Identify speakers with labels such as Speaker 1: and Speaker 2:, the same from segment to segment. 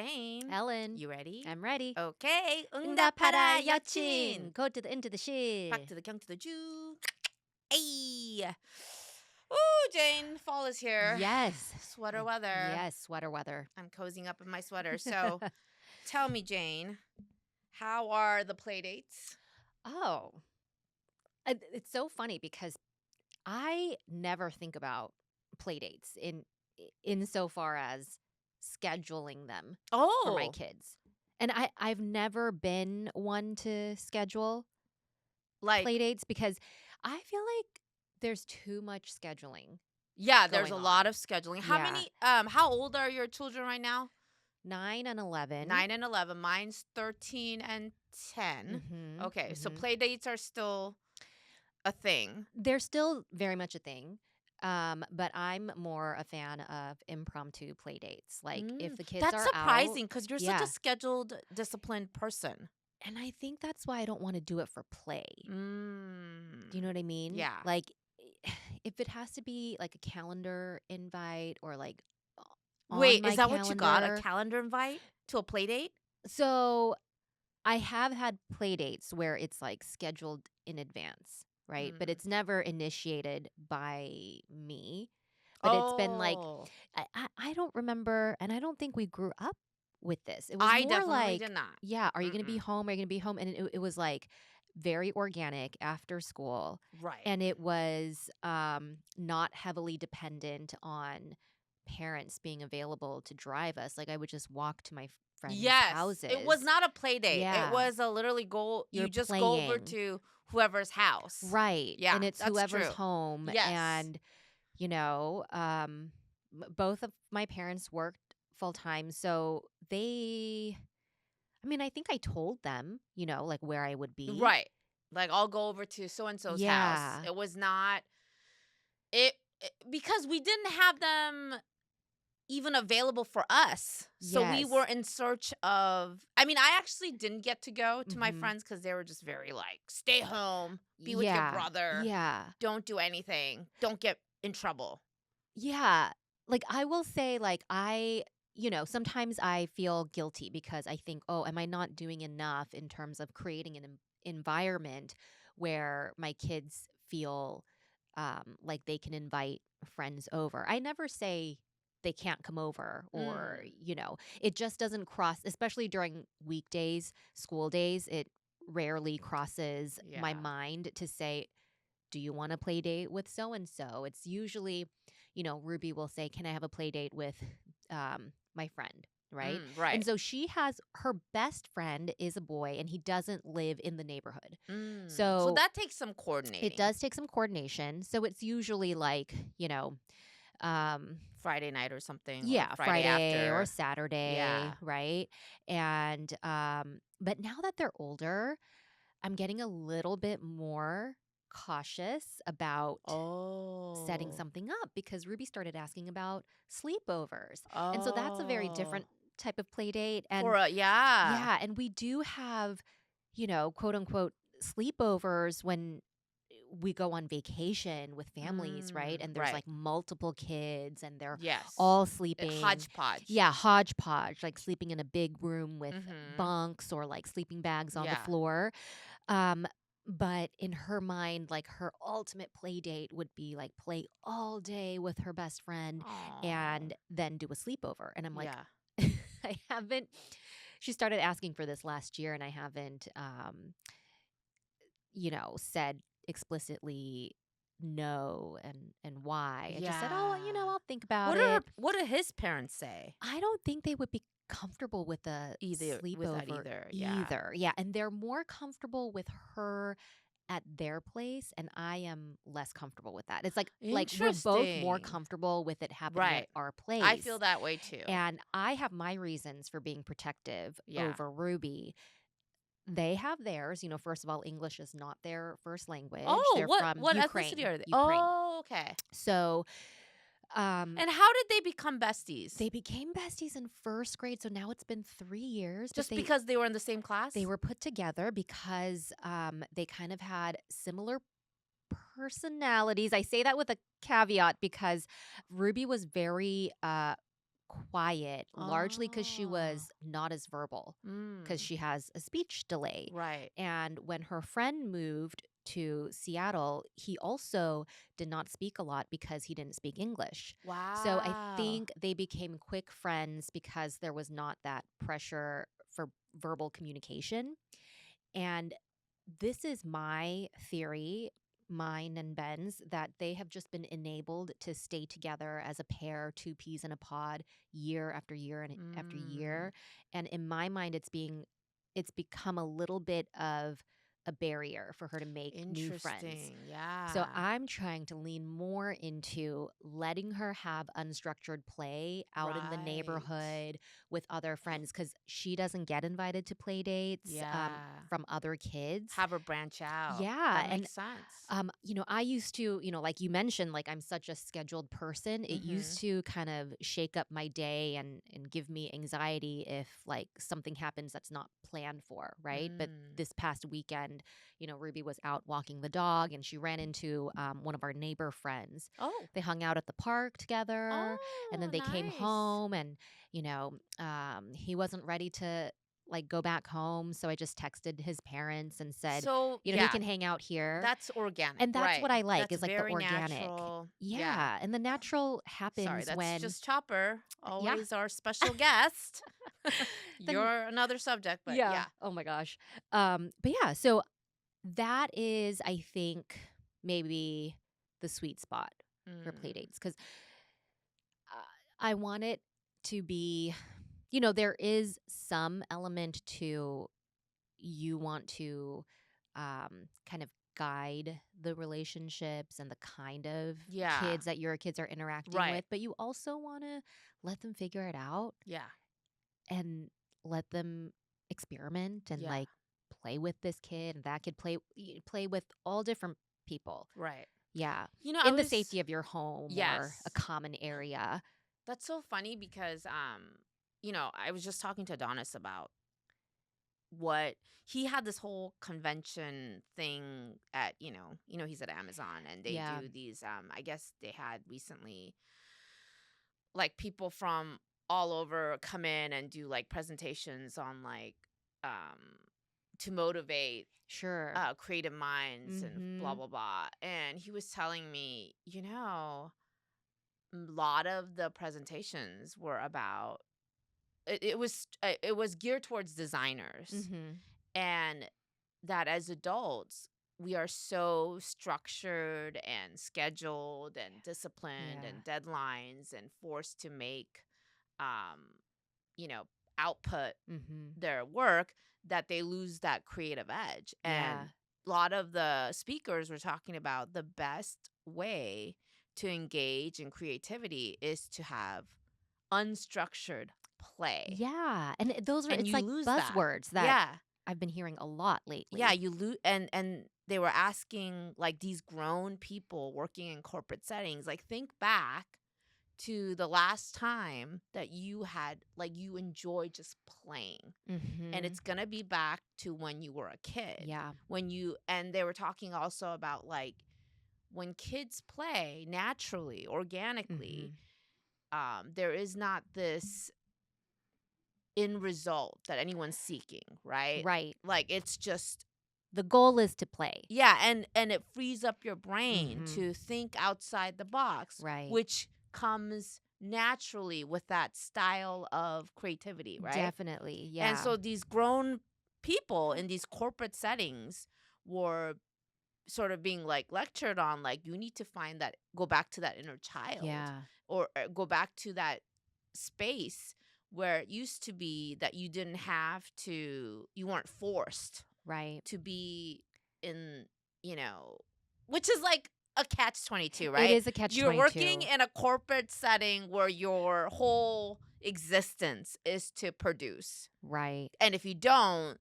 Speaker 1: Jane.
Speaker 2: Ellen.
Speaker 1: You ready?
Speaker 2: I'm ready.
Speaker 1: Okay.
Speaker 2: 응답하라
Speaker 1: Yeochin.
Speaker 2: 여친. Go to the into the shit.
Speaker 1: Back to the kyung to the Jew. Hey. Ooh, Jane, fall is here.
Speaker 2: Yes.
Speaker 1: Sweater weather.
Speaker 2: Yes, sweater weather.
Speaker 1: I'm cozying up in my sweater. So tell me, Jane, how are the play dates?
Speaker 2: Oh, it's so funny because I never think about play dates in so far as scheduling them for my
Speaker 1: Oh,
Speaker 2: kids. And I've never been one to schedule
Speaker 1: like,
Speaker 2: play dates because I feel like there's too much scheduling
Speaker 1: yeah, there's a
Speaker 2: going
Speaker 1: lot
Speaker 2: on.
Speaker 1: of scheduling.
Speaker 2: Yeah.
Speaker 1: How old are your children right now?
Speaker 2: 9 and 11.
Speaker 1: 9 and 11. Mine's 13 and 10. Okay, so play dates are still a thing.
Speaker 2: They're still very much a thing. But I'm more a fan of impromptu play dates. Like if the kids
Speaker 1: That's
Speaker 2: are
Speaker 1: surprising
Speaker 2: out.
Speaker 1: because you're such
Speaker 2: Yeah.
Speaker 1: a scheduled, disciplined person.
Speaker 2: And I think that's why I don't want to do it for play. Do you know what I mean?
Speaker 1: Yeah.
Speaker 2: Like if it has to be like a calendar invite or like on
Speaker 1: Wait,
Speaker 2: my
Speaker 1: is that what you got? A
Speaker 2: calendar.
Speaker 1: calendar invite to a play date?
Speaker 2: So I have had play dates where it's like scheduled in advance, right? But it's never initiated by me. But it's been like,
Speaker 1: Oh,
Speaker 2: I don't remember, and I don't think we grew up with this. It was
Speaker 1: I
Speaker 2: more
Speaker 1: definitely
Speaker 2: like,
Speaker 1: did not.
Speaker 2: yeah, are you going to be home? Are you going to be home? And it was like very organic after school.
Speaker 1: Right.
Speaker 2: And it was not heavily dependent on parents being available to drive us. Like I would just walk to my friends'
Speaker 1: Yes,
Speaker 2: houses.
Speaker 1: it was not a play date.
Speaker 2: Yeah.
Speaker 1: It was a literally go.
Speaker 2: You're
Speaker 1: You just go over
Speaker 2: playing.
Speaker 1: to whoever's house.
Speaker 2: Right.
Speaker 1: Yeah,
Speaker 2: And it's
Speaker 1: that's
Speaker 2: whoever's
Speaker 1: true.
Speaker 2: home.
Speaker 1: Yes.
Speaker 2: And, you know, both of my parents worked full time. So I think I told them, like where I would be.
Speaker 1: Right. Like I'll go over to so and so's house.
Speaker 2: Yeah.
Speaker 1: It was not because we didn't have them even available for us. So we
Speaker 2: Yes.
Speaker 1: were in search of I actually didn't get to go to my
Speaker 2: Mhm.
Speaker 1: friends because they were just very like, stay home, be with your
Speaker 2: Yeah.
Speaker 1: brother,
Speaker 2: Yeah.
Speaker 1: don't do anything, don't get in trouble.
Speaker 2: Yeah. Like I will say, like sometimes I feel guilty because I think, oh, am I not doing enough in terms of creating an environment where my kids feel like they can invite friends over? I never say they can't come over or, it just doesn't cross, especially during weekdays, school days, it rarely crosses my
Speaker 1: Yeah.
Speaker 2: mind to say, do you want to play date with so and so? It's usually, Ruby will say, can I have a play date with my friend? Right.
Speaker 1: Right.
Speaker 2: And so she has her best friend is a boy and he doesn't live in the neighborhood.
Speaker 1: So that takes some coordinating.
Speaker 2: It does take some coordination. So it's usually like,
Speaker 1: Friday night or something.
Speaker 2: yeah,
Speaker 1: or Friday after.
Speaker 2: or Saturday.
Speaker 1: Yeah.
Speaker 2: Right. And, but now that they're older, I'm getting a little bit more cautious about setting something up because Ruby started asking about sleepovers. And so that's a very different type of play date. And yeah, and we do have, quote unquote sleepovers when we go on vacation with families, right? And there's
Speaker 1: right.
Speaker 2: like multiple kids and they're
Speaker 1: Yes.
Speaker 2: all sleeping.
Speaker 1: Hodgepodge.
Speaker 2: Yeah, hodgepodge, like sleeping in a big room with bunks or like sleeping bags on the floor. But in her mind, like her ultimate play date would be like play all day with her best friend and then do a sleepover. And I'm like, I haven't. She started asking for this last year and I haven't, said explicitly no and why. I just said, oh, I'll think about it.
Speaker 1: What do his parents say?
Speaker 2: I don't think they would be comfortable with a sleepover either. Yeah, and they're more comfortable with her at their place, and I am less comfortable with that. It's like we're both more comfortable with it happening at our place.
Speaker 1: I feel that way too.
Speaker 2: And I have my reasons for being protective over Ruby. They have theirs. First of all, English is not their first language.
Speaker 1: Oh,
Speaker 2: they're from
Speaker 1: what
Speaker 2: Ukraine.
Speaker 1: ethnicity are they?
Speaker 2: Ukraine.
Speaker 1: Oh, okay.
Speaker 2: So,
Speaker 1: and how did they become besties?
Speaker 2: They became besties in first grade. So now it's been 3 years.
Speaker 1: Just because they were in the same class?
Speaker 2: They were put together because they kind of had similar personalities. I say that with a caveat because Ruby was very quiet, largely because she
Speaker 1: Oh.
Speaker 2: was not as verbal, because
Speaker 1: Mm.
Speaker 2: she has a speech delay.
Speaker 1: Right.
Speaker 2: And when her friend moved to Seattle, he also did not speak a lot because he didn't speak English. So I
Speaker 1: Wow.
Speaker 2: think they became quick friends because there was not that pressure for verbal communication. And this is my theory, mine and Ben's, that they have just been enabled to stay together as a pair, two peas in a pod, year after year and after
Speaker 1: Mm.
Speaker 2: year. And in my mind, it's become a little bit of a barrier for her to make new friends.
Speaker 1: Interesting.
Speaker 2: So
Speaker 1: Yeah.
Speaker 2: I'm trying to lean more into letting her have unstructured play out in the
Speaker 1: Right.
Speaker 2: neighborhood with other friends, because she doesn't get invited to play dates
Speaker 1: Yeah.
Speaker 2: from other kids.
Speaker 1: Have her branch out.
Speaker 2: Yeah.
Speaker 1: That
Speaker 2: And
Speaker 1: makes sense.
Speaker 2: I used to, like you mentioned, like I'm such a scheduled person. It
Speaker 1: Mm-hmm.
Speaker 2: used to kind of shake up my day and give me anxiety if like something happens that's not planned for, right? But
Speaker 1: Mm.
Speaker 2: this past weekend, Ruby was out walking the dog and she ran into one of our neighbor friends.
Speaker 1: Oh.
Speaker 2: They hung out at the park together, and then
Speaker 1: Oh,
Speaker 2: they came
Speaker 1: nice.
Speaker 2: home, and he wasn't ready to like go back home, so I just texted his parents and said,
Speaker 1: So,
Speaker 2: he
Speaker 1: yeah,
Speaker 2: can hang out here.
Speaker 1: that's organic,
Speaker 2: And that's
Speaker 1: right?
Speaker 2: what I like,
Speaker 1: That's
Speaker 2: is like the
Speaker 1: very
Speaker 2: organic.
Speaker 1: natural. Yeah.
Speaker 2: Yeah, and the natural
Speaker 1: Sorry,
Speaker 2: happens
Speaker 1: that's
Speaker 2: when
Speaker 1: just Chopper,
Speaker 2: yeah,
Speaker 1: always our special guest.
Speaker 2: then
Speaker 1: You're another subject, but
Speaker 2: yeah,
Speaker 1: yeah.
Speaker 2: oh my gosh. But yeah, so that is, I think, maybe the sweet spot for play
Speaker 1: Mm.
Speaker 2: dates, because I want it to be, there is some element to, you want to kind of guide the relationships and the kind of
Speaker 1: Yeah.
Speaker 2: kids that your kids are interacting
Speaker 1: Right.
Speaker 2: with, but you also want to let them figure it out
Speaker 1: Yeah.
Speaker 2: and let them experiment and
Speaker 1: Yeah.
Speaker 2: like play with this kid and that kid, play with all different people.
Speaker 1: Right.
Speaker 2: Yeah.
Speaker 1: I
Speaker 2: In the
Speaker 1: was
Speaker 2: safety of your home or a
Speaker 1: yes.
Speaker 2: common area.
Speaker 1: That's so funny because I was just talking to Adonis about what he had this whole convention thing at, he's at Amazon and they
Speaker 2: Yeah.
Speaker 1: do these I guess they had recently like people from all over come in and do like presentations on like um to motivate
Speaker 2: Sure.
Speaker 1: creative minds and blah
Speaker 2: Mhm.
Speaker 1: blah blah. And he was telling me, a lot of the presentations were about it was geared towards designers,
Speaker 2: Mhm.
Speaker 1: and that as adults we are so structured and scheduled and disciplined
Speaker 2: Yeah.
Speaker 1: and deadlines and forced to make um you know output
Speaker 2: Mhm.
Speaker 1: their work that they lose that creative edge. And
Speaker 2: Yeah.
Speaker 1: a lot of the speakers were talking about the best way to engage in creativity is to have unstructured play,
Speaker 2: Yeah, and those are,
Speaker 1: and
Speaker 2: it's
Speaker 1: you
Speaker 2: like
Speaker 1: lose that.
Speaker 2: buzzwords that
Speaker 1: Yeah.
Speaker 2: I've been hearing a lot
Speaker 1: Yeah,
Speaker 2: lately.
Speaker 1: you lose. And they were asking like these grown people working in corporate settings, like think back to the last time that you had like you enjoyed just playing. And
Speaker 2: Mhm.
Speaker 1: it's going to be back to when you were a kid.
Speaker 2: Yeah.
Speaker 1: And they were talking also about like when kids play naturally, organically,
Speaker 2: Mhm.
Speaker 1: there is not this end result that anyone's seeking, right?
Speaker 2: Right.
Speaker 1: Like it's just
Speaker 2: The goal is to play.
Speaker 1: yeah, and it frees up your brain
Speaker 2: Mhm.
Speaker 1: to think outside the box,
Speaker 2: Right.
Speaker 1: which comes naturally with that style of creativity, right?
Speaker 2: Definitely.
Speaker 1: And
Speaker 2: Yeah.
Speaker 1: so these grown people in these corporate settings were sort of being like lectured on like you need to find that go back to that inner child,
Speaker 2: Yeah.
Speaker 1: or go back to that space where it used to be that you weren't forced
Speaker 2: Right.
Speaker 1: to be in, you know, which is like a catch 22,
Speaker 2: It
Speaker 1: right?
Speaker 2: is a catch
Speaker 1: You're working
Speaker 2: 22.
Speaker 1: in a corporate setting where your whole existence is to produce.
Speaker 2: Right.
Speaker 1: And if you don't,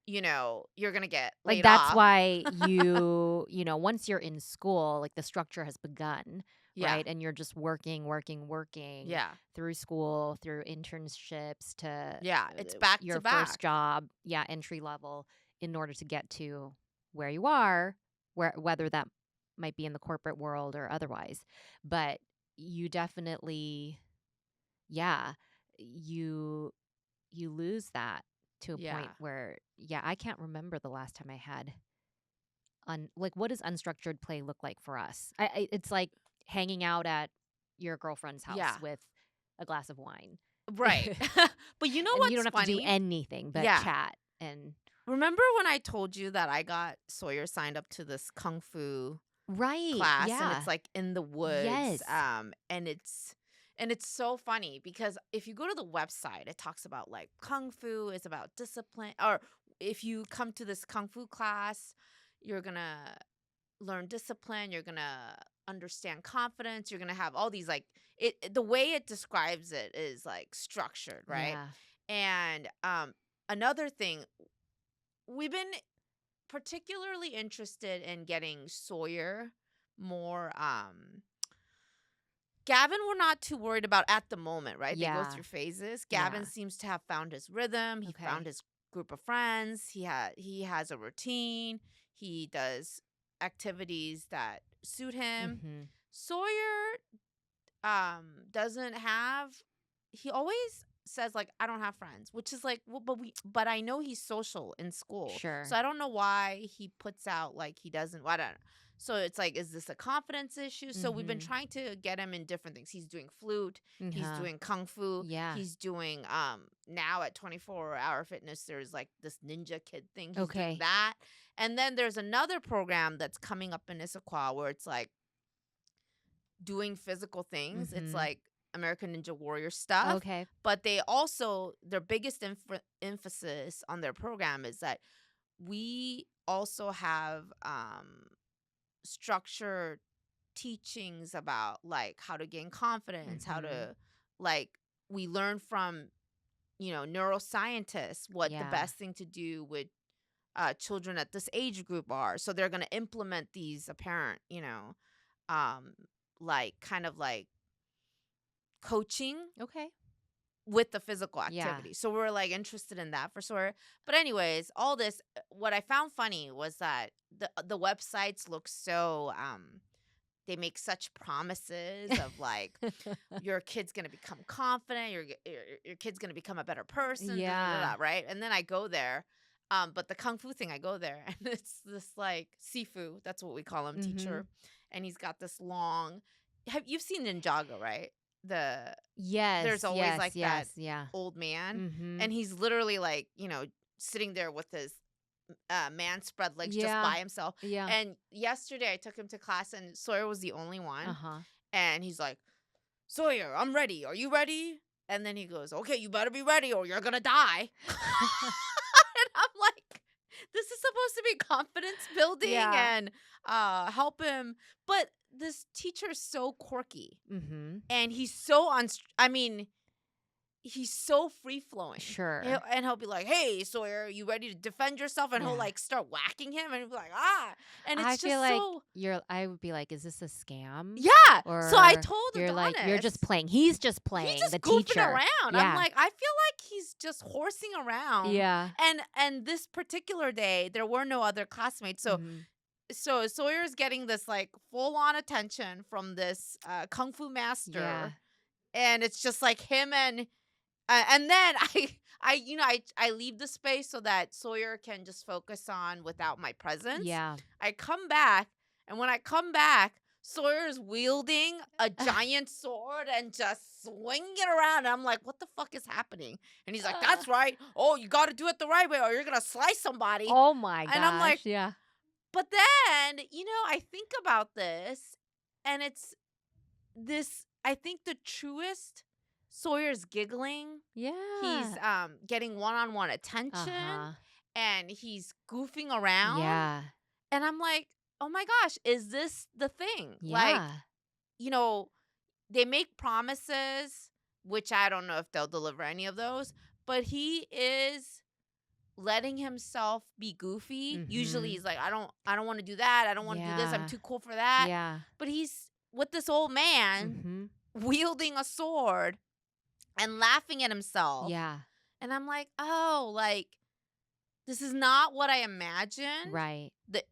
Speaker 1: you're going to get
Speaker 2: Like
Speaker 1: laid
Speaker 2: that's
Speaker 1: off.
Speaker 2: why once you're in school, like the structure has begun,
Speaker 1: Yeah.
Speaker 2: right? And you're just working, working, working
Speaker 1: Yeah.
Speaker 2: through school, through internships to
Speaker 1: Yeah. It's back to
Speaker 2: your first
Speaker 1: back.
Speaker 2: job, yeah, entry level, in order to get to where you are, whether that might be in the corporate world or otherwise. But you definitely yeah, you you lose that to a
Speaker 1: Yeah.
Speaker 2: point where, yeah, I can't remember the last time I had like, what does unstructured play look like for us? It's like hanging out at your girlfriend's house
Speaker 1: Yeah.
Speaker 2: with a glass of wine.
Speaker 1: Right. But you know
Speaker 2: And you don't
Speaker 1: what's
Speaker 2: have to do
Speaker 1: funny?
Speaker 2: anything but
Speaker 1: Yeah.
Speaker 2: chat and
Speaker 1: Remember when I told you that I got Sawyer signed up to this kung fu
Speaker 2: right,
Speaker 1: class, and it's
Speaker 2: yeah.
Speaker 1: like in the woods,
Speaker 2: Yes.
Speaker 1: and it's so funny because if you go to the website, it talks about like kung fu is about discipline, or if you come to this kung fu class, you're going to learn discipline, you're going to understand confidence, you're going to have all these like the way it describes it is like structured, right?
Speaker 2: Yeah.
Speaker 1: And another thing, we've been particularly interested in getting Sawyer more. Gavin, we're not too worried about at the moment, right? They go
Speaker 2: Yeah.
Speaker 1: through phases. Gavin
Speaker 2: Yeah.
Speaker 1: seems to have found his rhythm. He found
Speaker 2: Okay.
Speaker 1: his group of friends. He has a routine. He does activities that suit him.
Speaker 2: Mhm.
Speaker 1: Sawyer doesn't have, he always says like I don't have friends, which is like, well, but I know he's social in school, so
Speaker 2: Sure.
Speaker 1: I don't know why he puts out like he doesn't, I don't know. So it's like, is this a confidence issue? So we've been
Speaker 2: Mhm.
Speaker 1: trying to get him in different things. He's doing flute, he's
Speaker 2: Uh-huh.
Speaker 1: doing kung fu,
Speaker 2: Yeah.
Speaker 1: he's doing now at 24-hour fitness there's like this ninja kid thing, he's doing
Speaker 2: Okay.
Speaker 1: that. And then there's another program that's coming up in Issaquah where it's like doing physical things. It's
Speaker 2: Mhm.
Speaker 1: like American Ninja Warrior stuff,
Speaker 2: Okay.
Speaker 1: but they also, their biggest emphasis on their program is that we also have structured teachings about like how to gain confidence, how
Speaker 2: Mhm.
Speaker 1: to like, we learn from, neuroscientists what the
Speaker 2: Yeah.
Speaker 1: best thing to do with children at this age group are. So they're going to implement these apparent, um, like kind of like coaching
Speaker 2: Okay.
Speaker 1: with the physical
Speaker 2: Yeah.
Speaker 1: activity. So we're like interested in that for sure. But anyways, all this, what I found funny was that the websites look so they make such promises of like your kid's going to become confident, your kid's going to become a better person, da, da, da,
Speaker 2: Yeah.
Speaker 1: da, right? And then I go there, but the kung fu thing, I go there and it's this like Sifu, that's what we call him,
Speaker 2: Mhm.
Speaker 1: teacher, and he's got this long. You've seen Ninjago, right? There's
Speaker 2: Yes,
Speaker 1: always
Speaker 2: yes,
Speaker 1: like that
Speaker 2: yes, yeah.
Speaker 1: old man,
Speaker 2: Mhm.
Speaker 1: and he's literally like, sitting there with his man spread legs just
Speaker 2: Yeah.
Speaker 1: by himself.
Speaker 2: Yeah.
Speaker 1: And yesterday I took him to class and Sawyer was the only one.
Speaker 2: Uh-huh.
Speaker 1: And he's like, Sawyer, I'm ready. Are you ready? And then he goes, okay, you better be ready or you're going to die. And I'm like, this is supposed to be confidence building
Speaker 2: Yeah.
Speaker 1: and help him. But this teacher is so quirky
Speaker 2: Mhm.
Speaker 1: and he's so, I mean, he's so free flowing.
Speaker 2: Sure.
Speaker 1: And he'll be like, "Hey, Sawyer, you ready to defend yourself?" And he'll
Speaker 2: Yeah.
Speaker 1: like start whacking him, and he'll be like, "Ah!" And
Speaker 2: I
Speaker 1: it's
Speaker 2: feel
Speaker 1: just
Speaker 2: like
Speaker 1: so,
Speaker 2: I would be like, "Is this a scam?"
Speaker 1: yeah. So I
Speaker 2: Or
Speaker 1: told
Speaker 2: you're like, "You're
Speaker 1: Adonis,
Speaker 2: just playing. He's just
Speaker 1: he's
Speaker 2: playing, the
Speaker 1: just goofing
Speaker 2: teacher."
Speaker 1: around. I'm
Speaker 2: Yeah.
Speaker 1: like, I feel like he's just horsing around.
Speaker 2: Yeah.
Speaker 1: And this particular day, there were no other classmates, so
Speaker 2: Mhm.
Speaker 1: Sawyer's getting this like full on attention from this kung fu
Speaker 2: Yeah.
Speaker 1: master, and it's just like him and then I leave the space so that Sawyer can just focus on without my presence.
Speaker 2: Yeah.
Speaker 1: I come back, and when I come back, Sawyer's wielding a giant sword and just swinging it around. And I'm like, what the fuck is happening? And he's like, that's right. Oh, you got to do it the right way or you're going to slice somebody.
Speaker 2: Oh my
Speaker 1: And I'm like,
Speaker 2: gosh, yeah.
Speaker 1: but then, I think about this, and it's this, I think the truest, Sawyer's giggling. He's
Speaker 2: Yeah.
Speaker 1: getting one-on-one attention
Speaker 2: Uh-huh.
Speaker 1: and he's goofing around.
Speaker 2: Yeah.
Speaker 1: And I'm like, "Oh my gosh, is this the thing?" Like,
Speaker 2: Yeah.
Speaker 1: you know, they make promises, which I don't know if they'll deliver any of those, but he is letting himself be goofy. Usually
Speaker 2: Mhm.
Speaker 1: he's like, I don't want to do that. I don't want to do this. I'm
Speaker 2: Yeah.
Speaker 1: too cool for that.
Speaker 2: Yeah.
Speaker 1: But he's with this old man
Speaker 2: Mhm.
Speaker 1: wielding a sword and laughing at himself.
Speaker 2: Yeah.
Speaker 1: And I'm like, "Oh, like this is not what I imagined."
Speaker 2: Right.
Speaker 1: The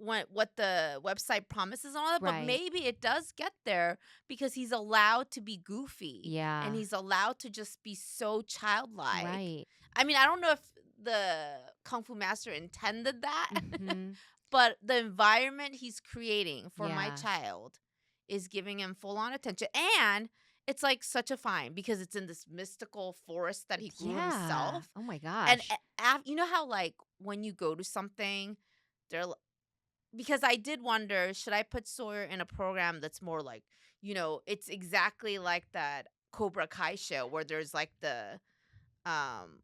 Speaker 1: what the website promises and all that, but
Speaker 2: Right.
Speaker 1: maybe it does get there because he's allowed to be goofy and
Speaker 2: Yeah.
Speaker 1: he's allowed to just be so childlike.
Speaker 2: Right.
Speaker 1: I mean, I don't know if the Kung Fu Master intended that,
Speaker 2: Mhm.
Speaker 1: but the environment he's creating for my
Speaker 2: Yeah.
Speaker 1: child is giving him full on attention. And it's like such a fine because it's in this mystical forest that he grew
Speaker 2: Yeah.
Speaker 1: himself.
Speaker 2: Oh my
Speaker 1: And
Speaker 2: gosh.
Speaker 1: you know how, like, when you go to something, they're because I did wonder, should I put Sawyer in a program that's more like, it's exactly like that Cobra Kai show where there's like the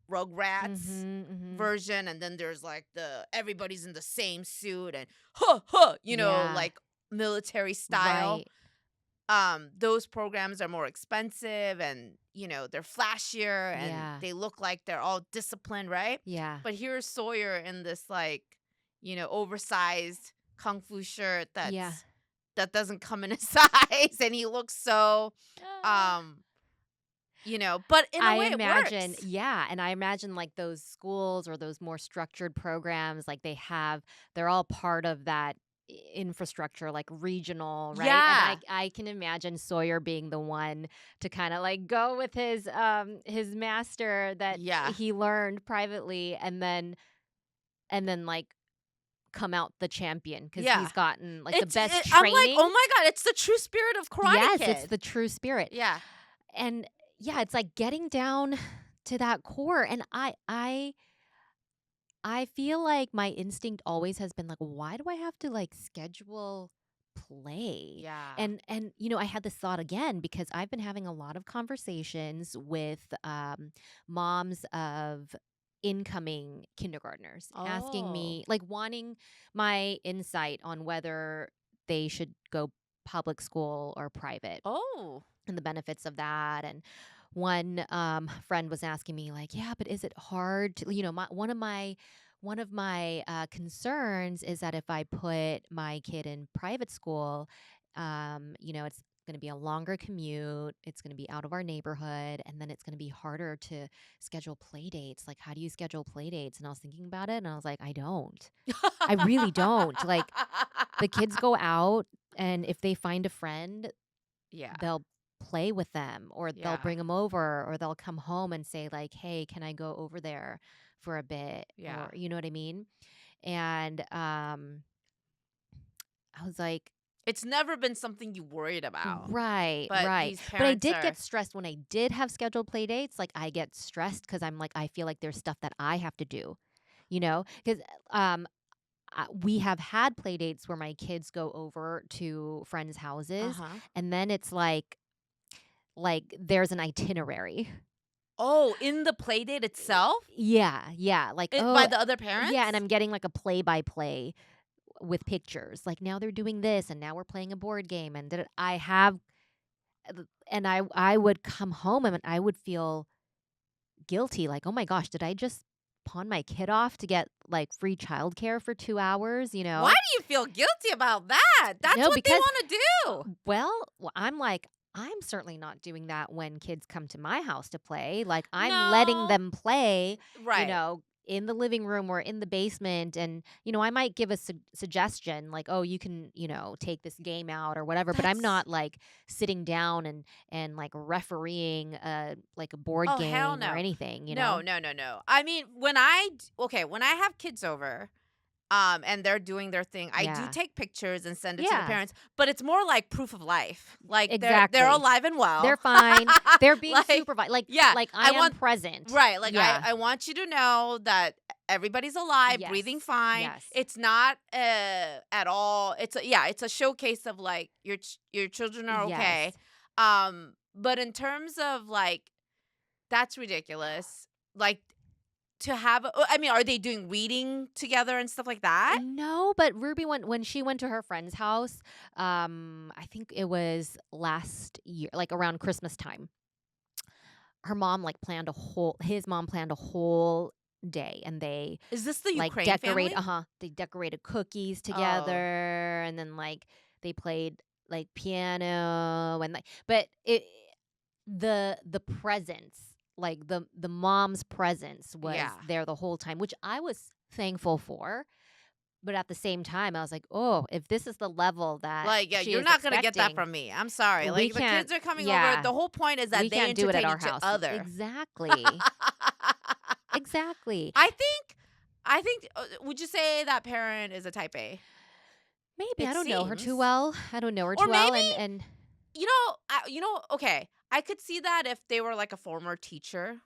Speaker 1: Rugrats
Speaker 2: Mhm. Mhm.
Speaker 1: version, and then there's like the everybody's in the same suit and
Speaker 2: Yeah.
Speaker 1: like military style.
Speaker 2: Right.
Speaker 1: Those programs are more expensive and they're flashier and
Speaker 2: Yeah.
Speaker 1: they look like they're all disciplined, right?
Speaker 2: Yeah.
Speaker 1: But here's Sawyer in this like oversized kung fu shirt
Speaker 2: Yeah.
Speaker 1: that doesn't come in his size, and he looks so um but in a
Speaker 2: I
Speaker 1: way it
Speaker 2: imagine,
Speaker 1: works.
Speaker 2: yeah, and I imagine like those schools or those more structured programs, like they're all part of that infrastructure, like regional, right? And I
Speaker 1: Yeah.
Speaker 2: I can imagine Sawyer being the one to kind of like go with his master that
Speaker 1: Yeah.
Speaker 2: he learned privately, and then like come out the champion because
Speaker 1: Yeah.
Speaker 2: he's gotten like the best
Speaker 1: I'm like,
Speaker 2: training.
Speaker 1: "Oh my god, it's the true spirit of Karate
Speaker 2: Yes, it's
Speaker 1: Kid."
Speaker 2: the true spirit.
Speaker 1: Yeah.
Speaker 2: And yeah, it's like getting down to that core. And I feel like my instinct always has been like, why do I have to like schedule play?
Speaker 1: Yeah.
Speaker 2: And I had this thought again because I've been having a lot of conversations with moms of incoming kindergartners asking
Speaker 1: Oh.
Speaker 2: me, like, wanting my insight on whether they should go public school or private
Speaker 1: Oh.
Speaker 2: and the benefits of that. And one friend was asking me like, yeah, but is it hard to, one of my concerns is that if I put my kid in private school, it's going to be a longer commute, it's going to be out of our neighborhood, and then it's going to be harder to schedule play dates. Like, how do you schedule play dates? And I was thinking about it and I was like, I really don't. Like, the kids go out, and if they find a friend,
Speaker 1: Yeah.
Speaker 2: they'll play with them, or they'll
Speaker 1: Yeah.
Speaker 2: bring them over, or they'll come home and say like, hey, can I go over there for a bit,
Speaker 1: Yeah.
Speaker 2: or you know what I mean. And I was like,
Speaker 1: It's never been something you worried about,
Speaker 2: right,
Speaker 1: but
Speaker 2: right.
Speaker 1: these
Speaker 2: But I
Speaker 1: parents
Speaker 2: did get
Speaker 1: are.
Speaker 2: stressed when I did have scheduled play dates. Like, I get stressed because I'm like, I feel like there's stuff that I have to do, because um we have had play dates where my kids go over to friends' houses,
Speaker 1: Uh-huh.
Speaker 2: and then it's like there's an itinerary.
Speaker 1: Oh, in the play date itself?
Speaker 2: Yeah, yeah. Like,
Speaker 1: By
Speaker 2: oh,
Speaker 1: the other
Speaker 2: yeah, and
Speaker 1: parents?
Speaker 2: I'm getting like a play by play with pictures. Like, now they're doing this, and now we're playing a board game, and I have, and I would come home and I would feel guilty. Like, oh my gosh, did I just pawn my kid off to get like free childcare for 2 hours?
Speaker 1: Why do you feel guilty about that? That's
Speaker 2: No,
Speaker 1: what they
Speaker 2: because
Speaker 1: want to do.
Speaker 2: I'm like, I'm certainly not doing that when kids come to my house to play. Like, I'm letting
Speaker 1: No.
Speaker 2: them play,
Speaker 1: Right.
Speaker 2: in the living room or in the basement. And, I might give a suggestion like, oh, you can, take this game out or whatever. But I'm
Speaker 1: That's
Speaker 2: not like sitting down and like refereeing like a board
Speaker 1: Oh, hell
Speaker 2: game or
Speaker 1: no.
Speaker 2: anything.
Speaker 1: No, no, no, no. I mean, when I have kids over, and they're doing their thing, I do
Speaker 2: Yeah.
Speaker 1: take pictures and send it to the
Speaker 2: Yeah.
Speaker 1: parents, but it's more like proof of life. Like they're
Speaker 2: Exactly.
Speaker 1: alive and
Speaker 2: They're
Speaker 1: well.
Speaker 2: fine. They're being
Speaker 1: Like,
Speaker 2: supervised. Like,
Speaker 1: yeah,
Speaker 2: I
Speaker 1: I
Speaker 2: am
Speaker 1: want
Speaker 2: present.
Speaker 1: right, like
Speaker 2: Yeah.
Speaker 1: I want you to know that everybody's alive,
Speaker 2: Yes.
Speaker 1: breathing fine.
Speaker 2: Yes.
Speaker 1: It's not at all. It's a showcase of like your children are okay.
Speaker 2: Yes.
Speaker 1: But in terms of like that's ridiculous. Like to have I mean, are they doing reading together and stuff like that?
Speaker 2: No, but Ruby when she went to her friend's house, I think it was last year, like around Christmas time. Her mom like planned a whole his mom planned a whole day, and they
Speaker 1: Is this the
Speaker 2: like
Speaker 1: Ukraine family?
Speaker 2: they decorated cookies
Speaker 1: Oh.
Speaker 2: together, and then like they played like piano, and like, but the presence, like the mom's presence was
Speaker 1: Yeah.
Speaker 2: there the whole time, which I was thankful for. But at the same time, I was like, "Oh, if this is the level that
Speaker 1: Like, yeah,
Speaker 2: she
Speaker 1: you're
Speaker 2: is
Speaker 1: not gonna get that
Speaker 2: expecting,
Speaker 1: from me. I'm sorry.
Speaker 2: we
Speaker 1: Like, the
Speaker 2: can't
Speaker 1: kids are coming over.
Speaker 2: yeah,
Speaker 1: The whole point is
Speaker 2: we
Speaker 1: that they
Speaker 2: can't do it at
Speaker 1: entertain
Speaker 2: our
Speaker 1: each
Speaker 2: house."
Speaker 1: other.
Speaker 2: Exactly. Exactly.
Speaker 1: I think, would you say that parent is a type A?
Speaker 2: Maybe,
Speaker 1: It
Speaker 2: I don't know her too
Speaker 1: seems.
Speaker 2: well. I don't know her
Speaker 1: Or
Speaker 2: too well,
Speaker 1: maybe,
Speaker 2: and
Speaker 1: okay, I could see that if they were like a former teacher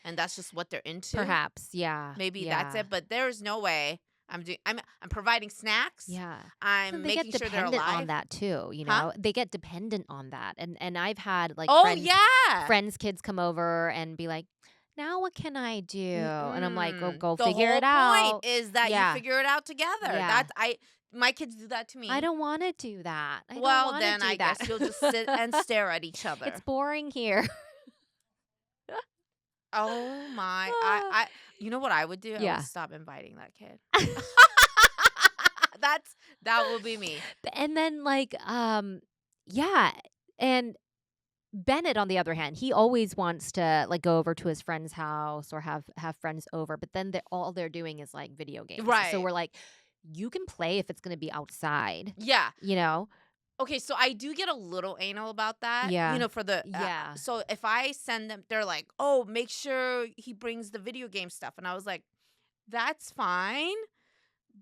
Speaker 1: and that's just what they're into.
Speaker 2: perhaps, yeah,
Speaker 1: Maybe that's
Speaker 2: yeah,
Speaker 1: it, but there's no way I'm providing snacks.
Speaker 2: yeah. Then
Speaker 1: I'm
Speaker 2: they get
Speaker 1: making sure they're
Speaker 2: dependent on
Speaker 1: alive.
Speaker 2: that too,
Speaker 1: Huh?
Speaker 2: They get dependent on that, and I've had, like,
Speaker 1: Oh, yeah.
Speaker 2: friends' kids come over and be like, "Now what can I do?" And I'm like, "Oh,
Speaker 1: Mm-mm.
Speaker 2: go
Speaker 1: The
Speaker 2: figure
Speaker 1: whole
Speaker 2: it
Speaker 1: point
Speaker 2: out."
Speaker 1: is that you
Speaker 2: Yeah,
Speaker 1: figure it out together.
Speaker 2: yeah.
Speaker 1: My kids do that to
Speaker 2: I
Speaker 1: me.
Speaker 2: don't wanna do that. I don't
Speaker 1: Well,
Speaker 2: wanna
Speaker 1: then
Speaker 2: do
Speaker 1: I
Speaker 2: that.
Speaker 1: guess you'll just sit and stare at each
Speaker 2: It's
Speaker 1: other.
Speaker 2: boring here.
Speaker 1: Oh my,
Speaker 2: Ah,
Speaker 1: you know what I would do? I would
Speaker 2: yeah.
Speaker 1: stop inviting that kid. That will be me.
Speaker 2: And then, yeah, and Bennett, on the other hand, he always wants to, like, go over to his friend's house or have friends over, but then all they're doing is, like, video games. So
Speaker 1: Right.
Speaker 2: we're like, "You can play if it's gonna be outside,"
Speaker 1: Yeah.
Speaker 2: you know?
Speaker 1: Okay, so I do get a little anal about that.
Speaker 2: Yeah.
Speaker 1: For the
Speaker 2: Yeah.
Speaker 1: so if I send them, they're like, "Oh, make sure he brings the video game stuff," and I was like, "That's fine,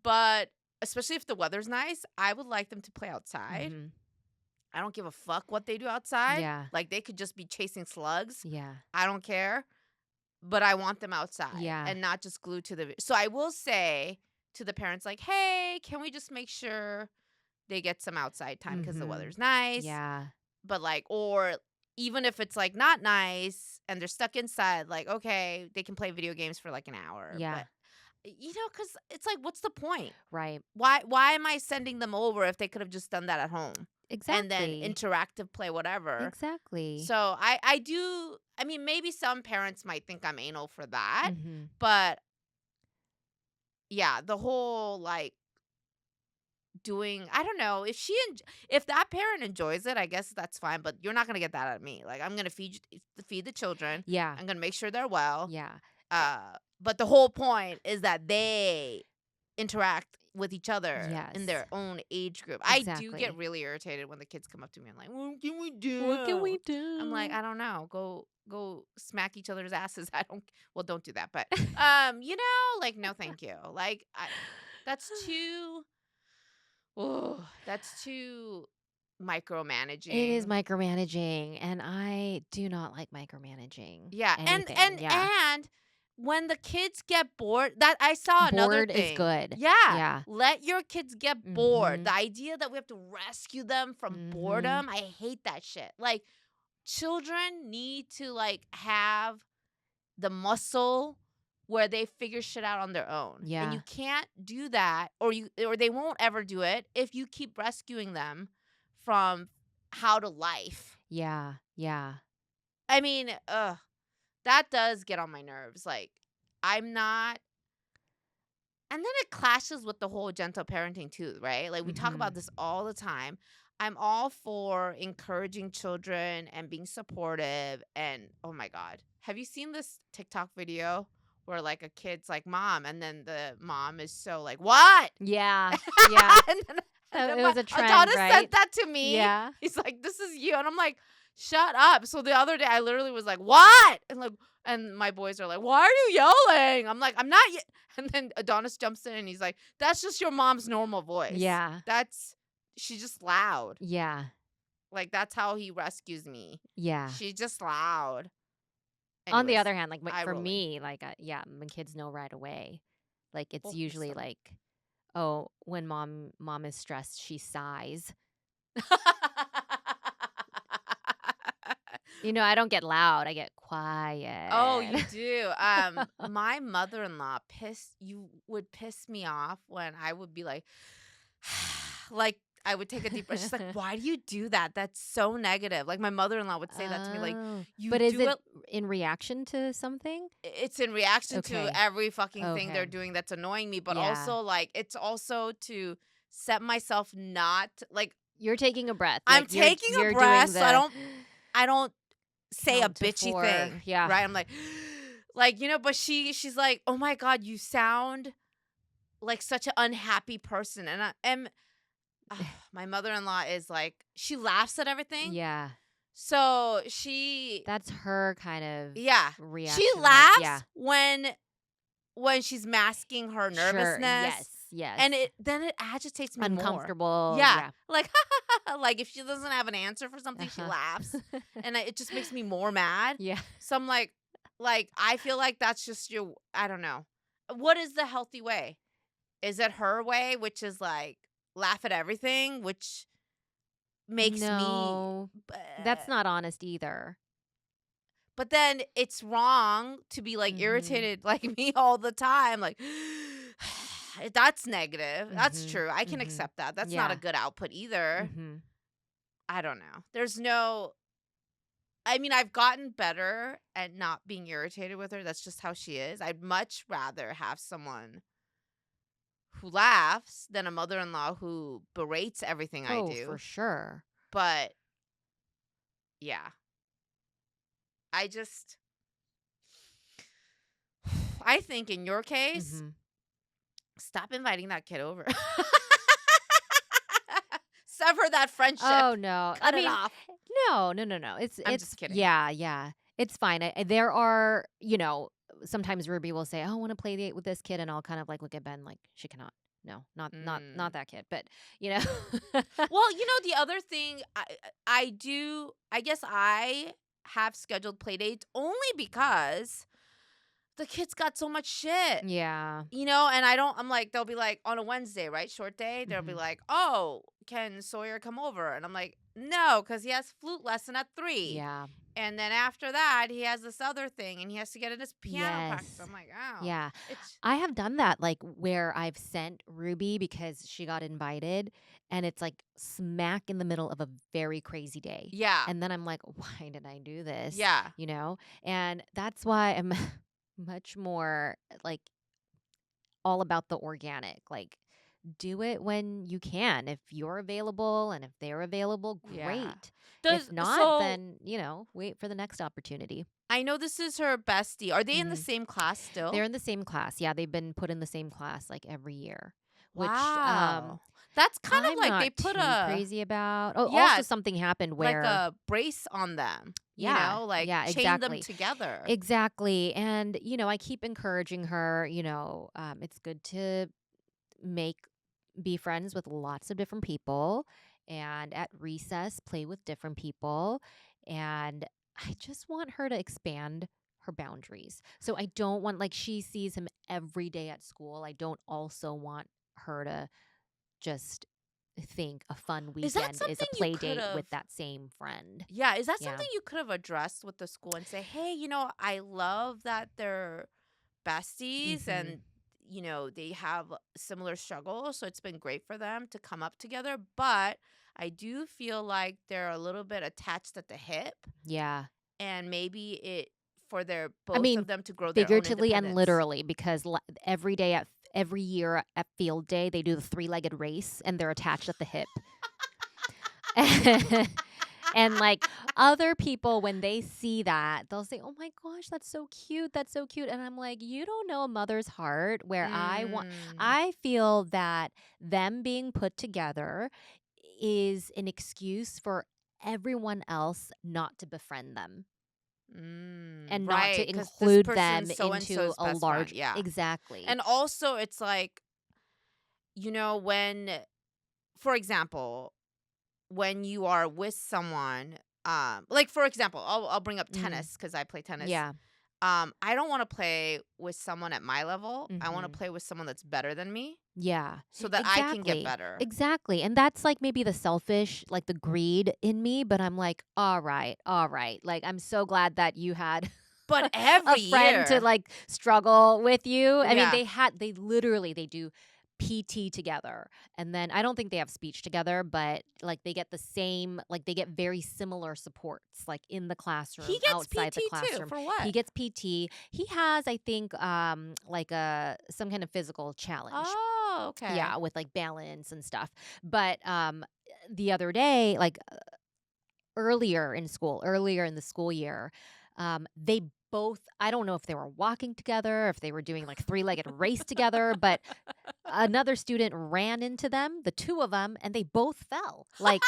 Speaker 1: but especially if the weather's nice, I would like them to play outside.
Speaker 2: Mhm.
Speaker 1: I don't give a fuck what they do outside.
Speaker 2: Yeah.
Speaker 1: Like they could just be chasing slugs.
Speaker 2: Yeah.
Speaker 1: I don't care, but I want them outside
Speaker 2: Yeah.
Speaker 1: and not just glued to the. So I will say to the parents, like, "Hey, can we just make sure they get some outside time because the
Speaker 2: Mhm.
Speaker 1: weather's nice?"
Speaker 2: Yeah.
Speaker 1: But like, or even if it's like not nice and they're stuck inside, like, okay, they can play video games for like an hour.
Speaker 2: Yeah.
Speaker 1: But because it's like, what's the point?
Speaker 2: Right.
Speaker 1: Why am I sending them over if they could have just done that at home and then
Speaker 2: Exactly.
Speaker 1: interactive play whatever?
Speaker 2: Exactly.
Speaker 1: So I do. I mean, maybe some parents might think I'm anal for that,
Speaker 2: Mhm.
Speaker 1: but yeah, the whole like doing, I don't know, if that parent enjoys it, I guess that's fine, but you're not going to get that out of me. Like I'm going to feed the children.
Speaker 2: Yeah.
Speaker 1: I'm going to make sure they're well.
Speaker 2: Yeah.
Speaker 1: But the whole point is that they interact with each other in
Speaker 2: Yes.
Speaker 1: their own age group. I do get
Speaker 2: Exactly.
Speaker 1: really irritated when the kids come up to me and like, "What can we do?"
Speaker 2: What can we
Speaker 1: I'm like,
Speaker 2: do?
Speaker 1: "I don't know. Go smack each other's asses." Well, don't do that, but like no thank you. Like that's too that's too
Speaker 2: It is
Speaker 1: micromanaging.
Speaker 2: micromanaging, and I do not like micromanaging
Speaker 1: Yeah,
Speaker 2: anything. Yeah.
Speaker 1: and when the kids get bored, that I saw another
Speaker 2: Bored is
Speaker 1: thing.
Speaker 2: good.
Speaker 1: Yeah,
Speaker 2: Yeah.
Speaker 1: let your kids get bored.
Speaker 2: Mhm.
Speaker 1: The idea that we have to rescue them from
Speaker 2: Mhm.
Speaker 1: boredom, I hate that shit. Like children need to like have the muscle where they figure shit out on their own. And
Speaker 2: Yeah.
Speaker 1: you can't do that or they won't ever do it if you keep rescuing them from how to life.
Speaker 2: Yeah. Yeah.
Speaker 1: I mean, that does get on my nerves. Like, I'm not. And then it clashes with the whole gentle parenting, too, right? Like, we talk about
Speaker 2: Mhm.
Speaker 1: this all the time. I'm all for encouraging children and being supportive. And oh my God. Have you seen this TikTok video where, like, a kid's like, "Mom," and then the mom is so like, "What?"
Speaker 2: Yeah. Yeah.
Speaker 1: and then
Speaker 2: It
Speaker 1: my
Speaker 2: was a trend,
Speaker 1: Adonis sent
Speaker 2: right?
Speaker 1: that to me.
Speaker 2: Yeah.
Speaker 1: He's like, "This is you," and I'm like, "Shut up!" So the other day, I literally was like, "What?" And my boys are like, "Why are you yelling?" I'm like, "I'm not." And then Adonis jumps in and he's like, "That's just your mom's normal voice.
Speaker 2: Yeah.
Speaker 1: She's just loud.
Speaker 2: Yeah.
Speaker 1: Like that's how he rescues me.
Speaker 2: Yeah.
Speaker 1: She's just loud."
Speaker 2: On the
Speaker 1: Anyways,
Speaker 2: other hand, like,
Speaker 1: eye
Speaker 2: for
Speaker 1: rolling.
Speaker 2: me, like, yeah, my kids know right away. Like, it's
Speaker 1: Oh,
Speaker 2: usually
Speaker 1: awesome.
Speaker 2: like, oh, when mom is stressed, she sighs. I don't get loud. I get
Speaker 1: Oh,
Speaker 2: quiet.
Speaker 1: you do. My mother-in-law would piss me off when I would be like, like I would take a deep breath. She's like, "Why do you do that? That's so negative." Like my mother-in-law would say that to me, like,
Speaker 2: Oh,
Speaker 1: "You
Speaker 2: but is
Speaker 1: do
Speaker 2: it
Speaker 1: it."
Speaker 2: in reaction to something?
Speaker 1: It's in reaction to
Speaker 2: Okay.
Speaker 1: every fucking thing they're
Speaker 2: Okay.
Speaker 1: doing that's annoying me, but
Speaker 2: Yeah.
Speaker 1: also like it's also to set myself not like
Speaker 2: You're taking a breath.
Speaker 1: I'm
Speaker 2: Like, you're
Speaker 1: taking a
Speaker 2: you're
Speaker 1: breath,
Speaker 2: doing
Speaker 1: so
Speaker 2: the
Speaker 1: I don't say a
Speaker 2: count to
Speaker 1: bitchy
Speaker 2: 4.
Speaker 1: thing,
Speaker 2: Yeah.
Speaker 1: right? I'm like, but she's like, "Oh my God, you sound like such an unhappy person, and I am my mother-in-law is like she laughs at everything.
Speaker 2: Yeah.
Speaker 1: So she
Speaker 2: That's her kind of
Speaker 1: yeah, she
Speaker 2: reaction, like, yeah.
Speaker 1: laughs when she's masking her
Speaker 2: Sure. Yes.
Speaker 1: nervousness,
Speaker 2: Yes.
Speaker 1: and it agitates me more.
Speaker 2: Uncomfortable.
Speaker 1: Yeah,
Speaker 2: Yeah.
Speaker 1: like like if she doesn't have an answer for something, she
Speaker 2: Uh-huh.
Speaker 1: laughs, and it just makes me more mad.
Speaker 2: Yeah.
Speaker 1: So I'm like I feel like that's just your I don't know. What is the healthy way? Is it her way, which is like laugh at everything, which makes me
Speaker 2: No. That's not honest either.
Speaker 1: but then it's wrong to be, like,
Speaker 2: Mhm.
Speaker 1: irritated like me all the time, like, that's negative. That's
Speaker 2: Mhm.
Speaker 1: true. I can
Speaker 2: Mhm.
Speaker 1: accept that. That's not a
Speaker 2: Yeah.
Speaker 1: good output either.
Speaker 2: Mhm.
Speaker 1: I don't know. There's no I mean, I've gotten better at not being irritated with her. That's just how she is. I'd much rather have someone who laughs than a mother-in-law who berates everything I
Speaker 2: Oh, for
Speaker 1: do.
Speaker 2: sure.
Speaker 1: But, yeah, I just I think in your case,
Speaker 2: Mhm.
Speaker 1: stop inviting that kid over. Sever that friendship.
Speaker 2: Oh, no. I
Speaker 1: Cut it
Speaker 2: mean,
Speaker 1: off.
Speaker 2: no, no, no, no.
Speaker 1: I'm just kidding.
Speaker 2: Yeah, yeah. It's fine. There are, sometimes Ruby will say, "Oh, I want to play date with this kid," and I'll kind of like look at Ben like, "She cannot. No, not
Speaker 1: Mm.
Speaker 2: that kid." But you know,
Speaker 1: Well, the other thing I do, I guess I have scheduled play dates only because the kid's got so much shit.
Speaker 2: yeah.
Speaker 1: And I'm like, they'll be like, on a Wednesday, right? Short day. They'll be
Speaker 2: Hmm.
Speaker 1: like, oh, can Sawyer come over? And I'm like, no, because he has flute lesson at 3.
Speaker 2: Yeah.
Speaker 1: And then after that, he has this other thing and he has to get in his piano practice.
Speaker 2: Yes.
Speaker 1: I'm like, oh,
Speaker 2: Yeah.
Speaker 1: it's,
Speaker 2: I have done that, like, where I've sent Ruby because she got invited, and it's, like, smack in the middle of a very crazy day.
Speaker 1: yeah,
Speaker 2: And then I'm like, "Why did I do this?"
Speaker 1: yeah.
Speaker 2: You know? And that's why I'm much more, like, all about the organic. Like, do it when you can. If you're available and if they're available,
Speaker 1: Yeah.
Speaker 2: great. If
Speaker 1: Does
Speaker 2: not,
Speaker 1: so
Speaker 2: then, wait for the next opportunity.
Speaker 1: I know this is her bestie. Are they in the
Speaker 2: Mhm.
Speaker 1: same class
Speaker 2: They're
Speaker 1: still?
Speaker 2: in the same class. Yeah, they've been put in the same class like every year, which
Speaker 1: Wow. That's kind of
Speaker 2: I'm
Speaker 1: like they
Speaker 2: not
Speaker 1: put
Speaker 2: too
Speaker 1: a
Speaker 2: crazy about. Oh,
Speaker 1: yeah,
Speaker 2: also something happened
Speaker 1: like
Speaker 2: where
Speaker 1: a brace on them,
Speaker 2: yeah,
Speaker 1: like
Speaker 2: yeah,
Speaker 1: chain them
Speaker 2: exactly.
Speaker 1: together.
Speaker 2: Exactly. And I keep encouraging her, it's good to make be friends with lots of different people, and at recess play with different people, and I just want her to expand her boundaries. So I don't want, like, she sees him every day at school. I don't also want her to just think a fun
Speaker 1: Is that
Speaker 2: weekend is a
Speaker 1: something you
Speaker 2: play
Speaker 1: could
Speaker 2: date
Speaker 1: have
Speaker 2: with that same friend.
Speaker 1: Yeah, is that
Speaker 2: Yeah.
Speaker 1: something you could have addressed with the school and say, "Hey, I love that they're besties
Speaker 2: Mhm.
Speaker 1: and they have similar struggles, so it's been great for them to come up together, but I do feel like they're a little bit attached at the hip
Speaker 2: Yeah.
Speaker 1: and maybe it for their
Speaker 2: I
Speaker 1: both
Speaker 2: mean,
Speaker 1: of them to grow their own
Speaker 2: figuratively and
Speaker 1: independence."
Speaker 2: literally, because every year at field day they do the three-legged race and they're attached at the hip. And like, other people, when they see that, they'll say, "Oh my gosh, that's so cute. That's so cute." And I'm like, "You don't know a mother's heart, where
Speaker 1: Mm.
Speaker 2: I feel that them being put together is an excuse for everyone else not to befriend them and not
Speaker 1: Right,
Speaker 2: to
Speaker 1: because this
Speaker 2: include them
Speaker 1: person's so and
Speaker 2: into
Speaker 1: so's
Speaker 2: a
Speaker 1: best friend,
Speaker 2: large."
Speaker 1: yeah.
Speaker 2: Exactly.
Speaker 1: And also it's like, when for example, when you are with someone, like for example, I'll bring up
Speaker 2: Mm,
Speaker 1: tennis because I play tennis.
Speaker 2: yeah.
Speaker 1: I don't want to play with someone at my level. I want to
Speaker 2: Mhm.
Speaker 1: play with someone that's better than me
Speaker 2: Yeah,
Speaker 1: so that I can get
Speaker 2: exactly.
Speaker 1: better.
Speaker 2: Exactly. And that's like maybe the selfish, like the greed in me, but I'm like, all right, all right. Like, I'm so glad that you had
Speaker 1: But
Speaker 2: a
Speaker 1: every
Speaker 2: friend to
Speaker 1: year,
Speaker 2: like struggle with you. I mean,
Speaker 1: yeah,
Speaker 2: they do PT together. And then I don't think they have speech together, but like they get very similar supports, like in the
Speaker 1: he
Speaker 2: classroom,
Speaker 1: gets
Speaker 2: outside the
Speaker 1: PT too.
Speaker 2: classroom.
Speaker 1: For
Speaker 2: He
Speaker 1: what?
Speaker 2: gets PT. He has, I think, like some kind of physical challenge.
Speaker 1: Oh,
Speaker 2: Yeah,
Speaker 1: okay.
Speaker 2: with like balance and stuff. But the other day, like earlier in the school year, they both, I don't know if they were walking together, if they were doing like three-legged race together, but another student ran into them, the two of them, and they both fell. Like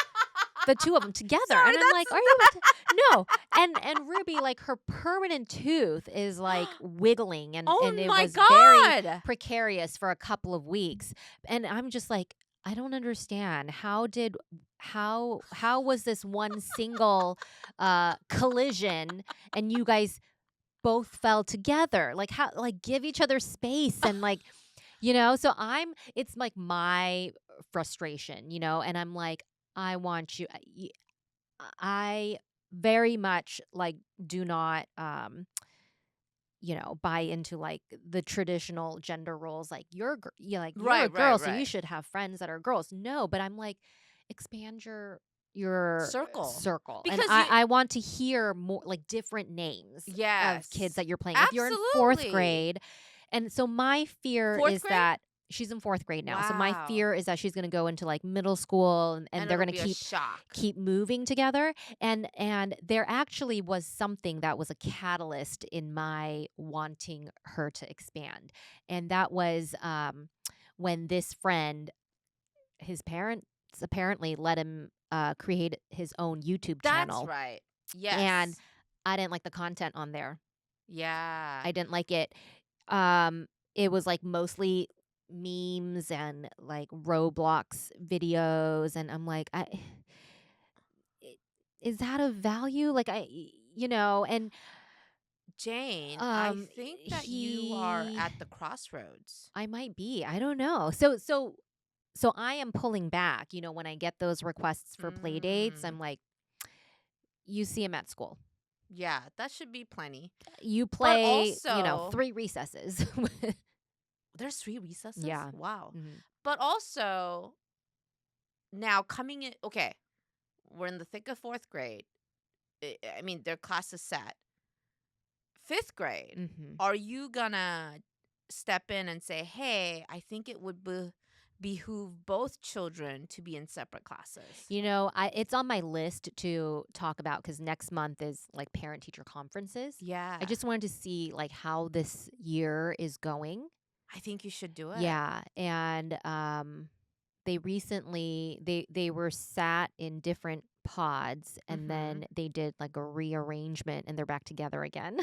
Speaker 2: the two of them together.
Speaker 1: Sorry,
Speaker 2: And I'm like,
Speaker 1: that's
Speaker 2: "Are you no." And Ruby, like, her permanent tooth is like wiggling, and
Speaker 1: oh
Speaker 2: it
Speaker 1: my
Speaker 2: was very
Speaker 1: God.
Speaker 2: precarious for a couple of weeks. And I'm just like, I don't understand. How was this one single collision and you guys both fell together? Like, how, like, give each other space and, like, so it's like my frustration, and I'm like, I want you, I very much like do not, buy into like the traditional gender roles. Like you're a
Speaker 1: Right, right,
Speaker 2: girl, so you
Speaker 1: right.
Speaker 2: should have friends that are girls. No, but I'm like, expand your
Speaker 1: Circle.
Speaker 2: circle, and
Speaker 1: Because
Speaker 2: I want to hear more like different names of kids
Speaker 1: yes.
Speaker 2: that you're playing with. You're in fourth
Speaker 1: Absolutely.
Speaker 2: grade, and so my fear
Speaker 1: Fourth
Speaker 2: is
Speaker 1: grade?
Speaker 2: that she's in fourth grade now. So my
Speaker 1: Wow.
Speaker 2: fear is that she's going to go into like middle school, and
Speaker 1: And
Speaker 2: they're
Speaker 1: it'll
Speaker 2: going to
Speaker 1: be a shock.
Speaker 2: keep moving together. And there actually was something that was a catalyst in my wanting her to expand, and that was when this friend, his parents apparently let him create his own YouTube
Speaker 1: That's
Speaker 2: channel,
Speaker 1: right.
Speaker 2: and
Speaker 1: Yes.
Speaker 2: I didn't like the content on there.
Speaker 1: Yeah.
Speaker 2: I didn't like it. Um, it was like mostly memes and like Roblox videos, and I'm like, i- is that of value? Like and
Speaker 1: Jane, I
Speaker 2: um,
Speaker 1: think that you are
Speaker 2: he,
Speaker 1: at the crossroads.
Speaker 2: I might be, I don't know. So I am pulling back. When I get those requests for play dates, I'm
Speaker 1: Mm.
Speaker 2: like, you see him at school.
Speaker 1: Yeah, that should be plenty.
Speaker 2: You
Speaker 1: But
Speaker 2: play,
Speaker 1: also,
Speaker 2: 3 recesses.
Speaker 1: there's 3 recesses?
Speaker 2: Yeah.
Speaker 1: Wow.
Speaker 2: Mhm.
Speaker 1: But also, now coming in, okay, we're in the thick of fourth grade. I mean, their class is set. Fifth grade,
Speaker 2: Mhm.
Speaker 1: are you gonna step in and say, hey, I think it would behoove both children to be in separate classes?
Speaker 2: It's on my list to talk about because next month is like parent teacher conferences. I
Speaker 1: Yeah,
Speaker 2: just wanted to see like how this year is going.
Speaker 1: I think you should do it.
Speaker 2: Yeah, and they recently they were sat in different pods, and
Speaker 1: Mm-hmm.
Speaker 2: then they did like a rearrangement and they're back together again.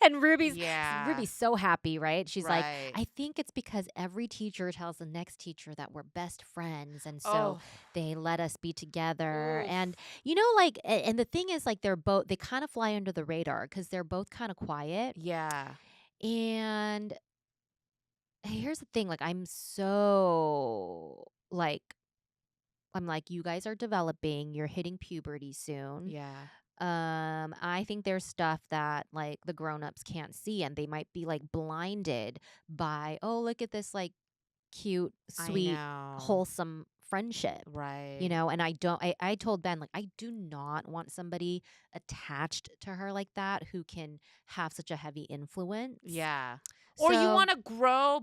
Speaker 2: And
Speaker 1: Yeah,
Speaker 2: Ruby's so happy, right? She's like,
Speaker 1: right.
Speaker 2: I think it's because every teacher tells the next teacher that we're best friends, and so
Speaker 1: Oh,
Speaker 2: they let us be together.
Speaker 1: oof.
Speaker 2: And and the thing is, like, they kind of fly under the radar because they're both kind of quiet.
Speaker 1: Yeah.
Speaker 2: And here's the thing, like, I'm like, you guys are developing, you're hitting puberty soon.
Speaker 1: Yeah.
Speaker 2: I think there's stuff that like the grown-ups can't see, and they might be like blinded by, oh, look at this like cute,
Speaker 1: I
Speaker 2: sweet,
Speaker 1: know.
Speaker 2: wholesome friendship.
Speaker 1: Right.
Speaker 2: And I told Ben, like, I do not want somebody attached to her like that who can have such a heavy influence.
Speaker 1: Yeah. Or you
Speaker 2: So
Speaker 1: want to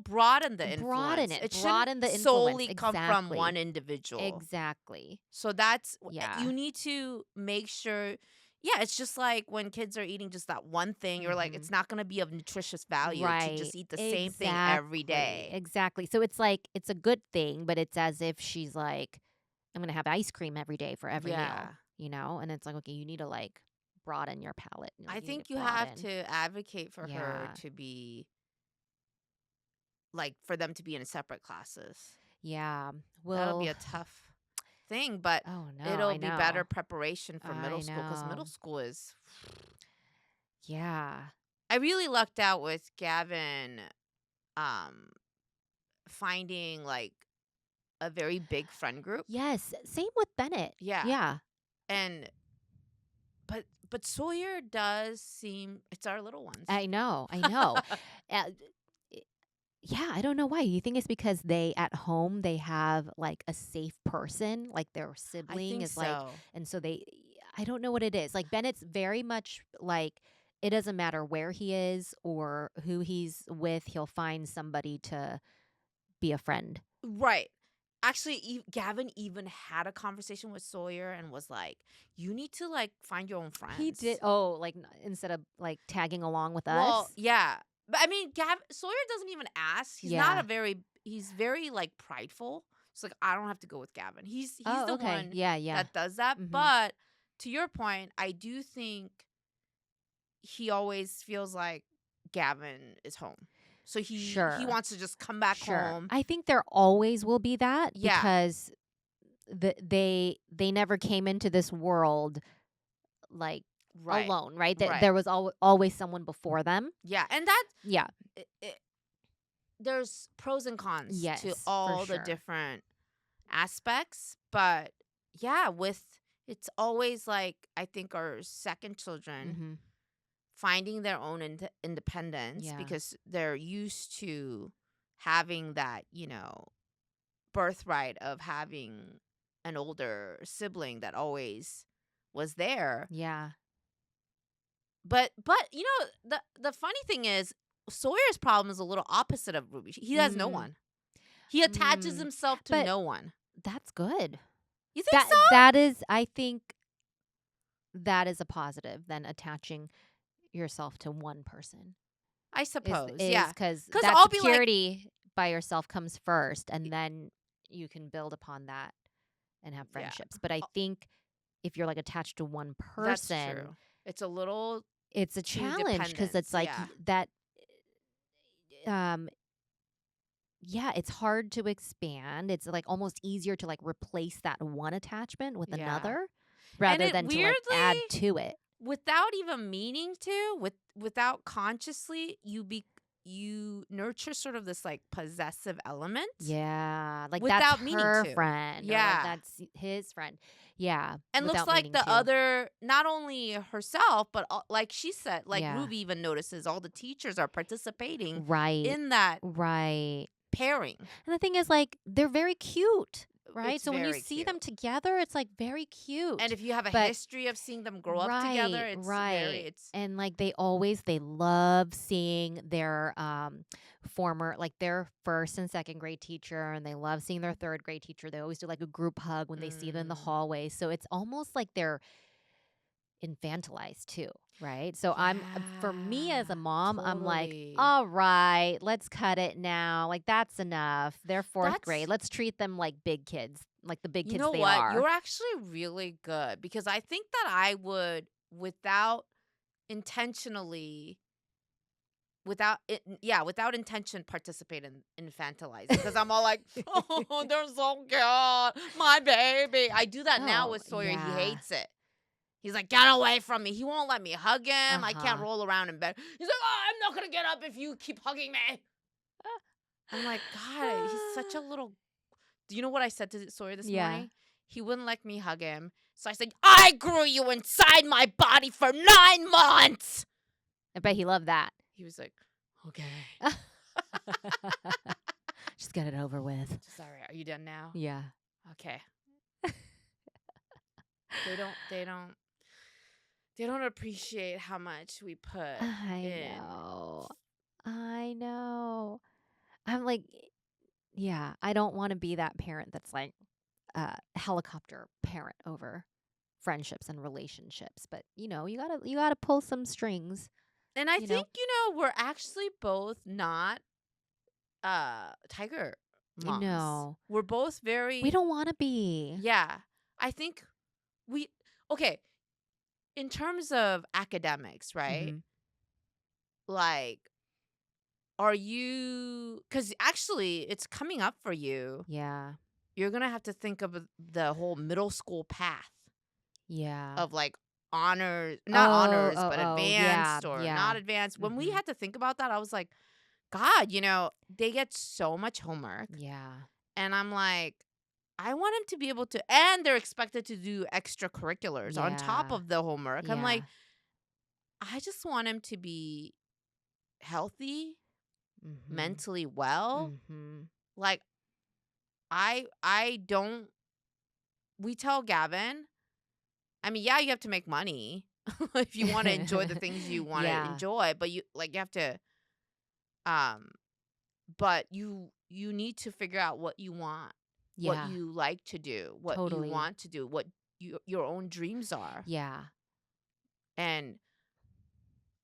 Speaker 1: broaden the influence. It shouldn't
Speaker 2: broaden the influence.
Speaker 1: solely come from one
Speaker 2: Exactly.
Speaker 1: individual.
Speaker 2: Exactly.
Speaker 1: So that's
Speaker 2: Yeah.
Speaker 1: you need to make sure. Yeah, it's just like when kids are eating just that one thing, you're like,
Speaker 2: Mhm.
Speaker 1: it's not going to be of nutritious value to
Speaker 2: Right.
Speaker 1: just eat the same thing every
Speaker 2: Exactly.
Speaker 1: day.
Speaker 2: Exactly. So it's like it's a good thing, but it's as if she's like, I'm gonna have ice cream every day for every meal,
Speaker 1: Yeah.
Speaker 2: And it's like, okay, you need to like broaden your palate.
Speaker 1: I
Speaker 2: Like you need to
Speaker 1: think you have
Speaker 2: broaden.
Speaker 1: to advocate for her
Speaker 2: Yeah.
Speaker 1: to be like for them to be in separate classes.
Speaker 2: Yeah.
Speaker 1: That'll be
Speaker 2: Well,
Speaker 1: a tough thing, but
Speaker 2: oh no,
Speaker 1: it'll
Speaker 2: I
Speaker 1: be better
Speaker 2: know.
Speaker 1: preparation for middle
Speaker 2: I
Speaker 1: school because
Speaker 2: know.
Speaker 1: middle school is.
Speaker 2: Yeah.
Speaker 1: I really lucked out with Gavin um finding like a very big friend group.
Speaker 2: Yes. Same with Bennett.
Speaker 1: Yeah.
Speaker 2: Yeah.
Speaker 1: And but Sawyer does seem it's our little ones.
Speaker 2: I know. I know. Uh, Yeah, I don't know why. You think it's because they at home they have like a safe person, like their
Speaker 1: I
Speaker 2: sibling
Speaker 1: think
Speaker 2: is like,
Speaker 1: so.
Speaker 2: and so I don't know what it is. Like Bennett's very much like it doesn't matter where he is or who he's with, he'll find somebody to be a friend.
Speaker 1: Right. actually, Gavin even had a conversation with Sawyer and was like, "You need to like find your own
Speaker 2: He did.
Speaker 1: friends."
Speaker 2: Oh, like instead of like tagging along with
Speaker 1: Well,
Speaker 2: us.
Speaker 1: yeah, but I mean, Sawyer doesn't even ask. He's not a
Speaker 2: Yeah.
Speaker 1: very. He's very like prideful. It's like I don't have to go with Gavin. He's
Speaker 2: Oh,
Speaker 1: the
Speaker 2: okay.
Speaker 1: one
Speaker 2: Yeah, yeah.
Speaker 1: that does that.
Speaker 2: Mhm.
Speaker 1: But to your point, I do think he always feels like Gavin is home. So he
Speaker 2: Sure.
Speaker 1: wants to just come back
Speaker 2: Sure.
Speaker 1: home.
Speaker 2: I think there always will be that
Speaker 1: Yeah,
Speaker 2: because they never came into this world like
Speaker 1: right.
Speaker 2: alone, right? That
Speaker 1: Right.
Speaker 2: there was always someone before them.
Speaker 1: Yeah, and that
Speaker 2: Yeah.
Speaker 1: it, there's pros and cons to
Speaker 2: Yes, for
Speaker 1: all the
Speaker 2: sure.
Speaker 1: different aspects, but yeah, with it's always like I think our second children
Speaker 2: Mhm.
Speaker 1: finding their own independence
Speaker 2: Yeah.
Speaker 1: because they're used to having that, birthright of having an older sibling that always was there.
Speaker 2: Yeah.
Speaker 1: But the funny thing is Sawyer's problem is a little opposite of Ruby. He has no
Speaker 2: Mhm.
Speaker 1: one. He attaches
Speaker 2: Mm.
Speaker 1: himself to
Speaker 2: But
Speaker 1: no one.
Speaker 2: that's good.
Speaker 1: You think so?
Speaker 2: That is, I think that is a positive than attaching yourself to one person.
Speaker 1: I
Speaker 2: Is
Speaker 1: suppose,
Speaker 2: is
Speaker 1: yeah.
Speaker 2: because
Speaker 1: Because
Speaker 2: that
Speaker 1: I'll be like,
Speaker 2: security by yourself comes first, and then you can build upon that and have
Speaker 1: yeah,
Speaker 2: friendships. But I think if you're like attached to one
Speaker 1: that's
Speaker 2: person,
Speaker 1: true. It's a little
Speaker 2: it's a
Speaker 1: too
Speaker 2: challenge because
Speaker 1: dependence.
Speaker 2: it's like
Speaker 1: Yeah,
Speaker 2: that. Um, yeah, it's hard to expand. It's like almost easier to like replace that one attachment with
Speaker 1: yeah.
Speaker 2: another
Speaker 1: And
Speaker 2: rather
Speaker 1: it
Speaker 2: than to like add
Speaker 1: weirdly,
Speaker 2: to it.
Speaker 1: without even meaning to, without consciously, you nurture sort of this like possessive element
Speaker 2: Yeah, like that's
Speaker 1: without meaning
Speaker 2: her
Speaker 1: to.
Speaker 2: friend or like
Speaker 1: Yeah.
Speaker 2: that's his friend. Yeah,
Speaker 1: And looks
Speaker 2: without
Speaker 1: like
Speaker 2: meaning
Speaker 1: the
Speaker 2: to.
Speaker 1: other, not only herself, but like she said, like
Speaker 2: Yeah.
Speaker 1: Ruby even notices all the teachers are participating
Speaker 2: Right.
Speaker 1: in that
Speaker 2: Right.
Speaker 1: pairing.
Speaker 2: And the thing is like they're very cute, right?
Speaker 1: It's
Speaker 2: So when you
Speaker 1: very
Speaker 2: see
Speaker 1: cute.
Speaker 2: them together, it's like very
Speaker 1: And
Speaker 2: cute.
Speaker 1: if you have a
Speaker 2: But
Speaker 1: history of seeing them grow up together,
Speaker 2: right,
Speaker 1: it's very,
Speaker 2: right.
Speaker 1: it's,
Speaker 2: And like they love seeing their former like their first and second grade teacher, and they love seeing their third grade teacher. They always do like a group hug when they see them in the
Speaker 1: mm,
Speaker 2: hallway. So it's almost like they're infantilized too, right? So I'm for me as a
Speaker 1: yeah,
Speaker 2: mom, I'm like,
Speaker 1: totally.
Speaker 2: all right, let's cut it now. Like that's enough. They're fourth grade.
Speaker 1: That's,
Speaker 2: Let's treat them like big kids, like the big
Speaker 1: you
Speaker 2: kids
Speaker 1: know
Speaker 2: they
Speaker 1: what?
Speaker 2: are.
Speaker 1: You're actually really good because I think that I would, without intentionally, without intention, participate in infantilizing because I'm all like, oh, they're so cute, my baby. I do that now
Speaker 2: Oh,
Speaker 1: with Sawyer. He
Speaker 2: yeah.
Speaker 1: hates it. He's like, get away from me. He won't let me hug him. I can't
Speaker 2: Uh-huh.
Speaker 1: roll around in bed. He's like, oh, I'm not gonna get up if you keep hugging me. I'm like, God, he's such a little. Do you know what I said to Sawyer this
Speaker 2: Yeah.
Speaker 1: morning? He wouldn't let me hug him. So I said, I grew you inside my body for 9 months.
Speaker 2: I bet he loved that.
Speaker 1: He was like, okay.
Speaker 2: Just get it over with.
Speaker 1: Sorry, are you done now?
Speaker 2: Yeah.
Speaker 1: Okay. They don't they don't they don't appreciate how much we put
Speaker 2: I
Speaker 1: in.
Speaker 2: know. I know. I'm like, yeah, I don't want to be that parent that's like helicopter parent over friendships and relationships. But you gotta pull some strings.
Speaker 1: And I
Speaker 2: You know.
Speaker 1: think, we're actually both not tiger moms.
Speaker 2: No,
Speaker 1: We're both
Speaker 2: we
Speaker 1: very,
Speaker 2: don't want to be.
Speaker 1: yeah. I think we okay, in terms of academics, right?
Speaker 2: Hmm.
Speaker 1: Like, are you, cuz actually it's coming up for you.
Speaker 2: Yeah.
Speaker 1: You're going to have to think of the whole middle school path
Speaker 2: Yeah.
Speaker 1: of like honors, not
Speaker 2: Oh.
Speaker 1: honors,
Speaker 2: Oh.
Speaker 1: but
Speaker 2: Oh. Yeah.
Speaker 1: advanced or
Speaker 2: Yeah.
Speaker 1: not advanced. When we
Speaker 2: Hmm.
Speaker 1: had to think about that, I was like, God, they get so much homework.
Speaker 2: Yeah.
Speaker 1: And I'm like, I want them to be able to, and they're expected to do extracurriculars on top
Speaker 2: Yeah.
Speaker 1: of the homework. I'm like,
Speaker 2: Yeah.
Speaker 1: I just want them to be healthy,
Speaker 2: Hmm.
Speaker 1: mentally well.
Speaker 2: Hmm.
Speaker 1: Like, I don't, we tell Gavin, I mean, yeah, you have to make money if you want to enjoy the things you want to
Speaker 2: Yeah.
Speaker 1: enjoy, but you have to, um, but you need to figure out what you want what
Speaker 2: Yeah.
Speaker 1: you like to do, what you
Speaker 2: Totally.
Speaker 1: want to do, what your own dreams are.
Speaker 2: Yeah.
Speaker 1: And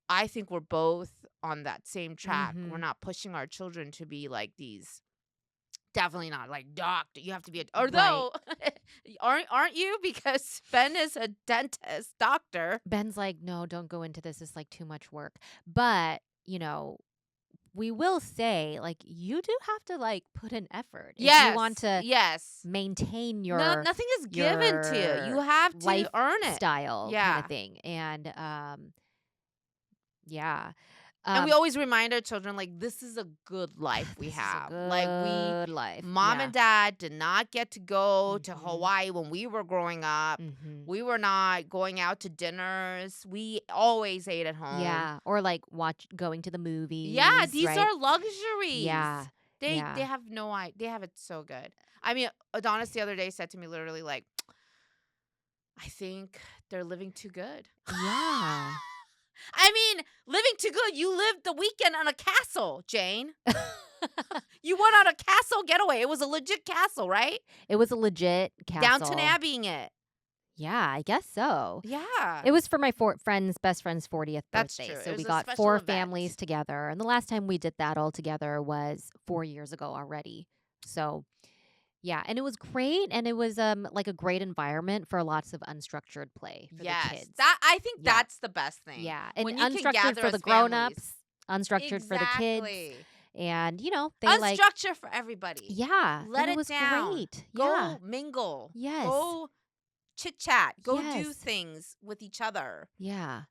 Speaker 1: I think we're both on that same track. We're
Speaker 2: Mhm.
Speaker 1: not pushing our children to be like these. Definitely not like doctor. You have to be a
Speaker 2: Right.
Speaker 1: although aren't you? Because Ben is a dentist, doctor.
Speaker 2: Ben's like, "No, don't go into this. It's like too much work." But, we will say like you do have to like put an effort if you want
Speaker 1: Yes,
Speaker 2: to
Speaker 1: yes.
Speaker 2: maintain
Speaker 1: No,
Speaker 2: your
Speaker 1: nothing is given to you. You
Speaker 2: your
Speaker 1: have to earn it.
Speaker 2: lifestyle kind of
Speaker 1: Yeah.
Speaker 2: thing. And yeah.
Speaker 1: And we
Speaker 2: Um
Speaker 1: always remind our children, like, this is a good life we
Speaker 2: this is a
Speaker 1: have. Like,
Speaker 2: good life.
Speaker 1: mom
Speaker 2: Yeah.
Speaker 1: and dad did not get to go to
Speaker 2: Mhm.
Speaker 1: Hawaii when we were growing up.
Speaker 2: Mhm.
Speaker 1: We were not going out to dinners. We always ate at home.
Speaker 2: Yeah, or like going to the
Speaker 1: Yeah,
Speaker 2: movies,
Speaker 1: these
Speaker 2: right?
Speaker 1: are luxuries.
Speaker 2: Yeah.
Speaker 1: They
Speaker 2: Yeah.
Speaker 1: have no idea. They have it so good. I mean, Adonis the other day said to me literally, like, I think they're living too good.
Speaker 2: Yeah.
Speaker 1: I mean, living too good. You lived the weekend on a castle, Jane. You went on a castle getaway. It was a legit castle, right?
Speaker 2: It was a legit
Speaker 1: Downton
Speaker 2: castle.
Speaker 1: Abbeying it.
Speaker 2: Yeah, I guess so.
Speaker 1: Yeah,
Speaker 2: It was for my best friend's 40th
Speaker 1: that's
Speaker 2: birthday.
Speaker 1: true. It
Speaker 2: So
Speaker 1: was
Speaker 2: we
Speaker 1: a
Speaker 2: got
Speaker 1: special
Speaker 2: 4
Speaker 1: event.
Speaker 2: families together. And the last time we did that all together was 4 years ago already. So, yeah, and it was great and it was like a great environment for lots of unstructured play for the
Speaker 1: Yes,
Speaker 2: kids.
Speaker 1: that I think
Speaker 2: Yeah.
Speaker 1: that's the best thing.
Speaker 2: Yeah. And
Speaker 1: When you can
Speaker 2: unstructured
Speaker 1: gather
Speaker 2: for the
Speaker 1: as families.
Speaker 2: grown-ups, unstructured for the kids.
Speaker 1: Exactly.
Speaker 2: And, they like
Speaker 1: Unstructured for everybody.
Speaker 2: yeah,
Speaker 1: Let
Speaker 2: and it
Speaker 1: it
Speaker 2: was
Speaker 1: down.
Speaker 2: great. Yeah.
Speaker 1: Go mingle.
Speaker 2: Yes.
Speaker 1: Go chit chat. Go do
Speaker 2: Yes.
Speaker 1: things with each other.
Speaker 2: Yeah.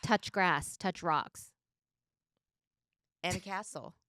Speaker 2: Touch grass, touch rocks.
Speaker 1: And a castle.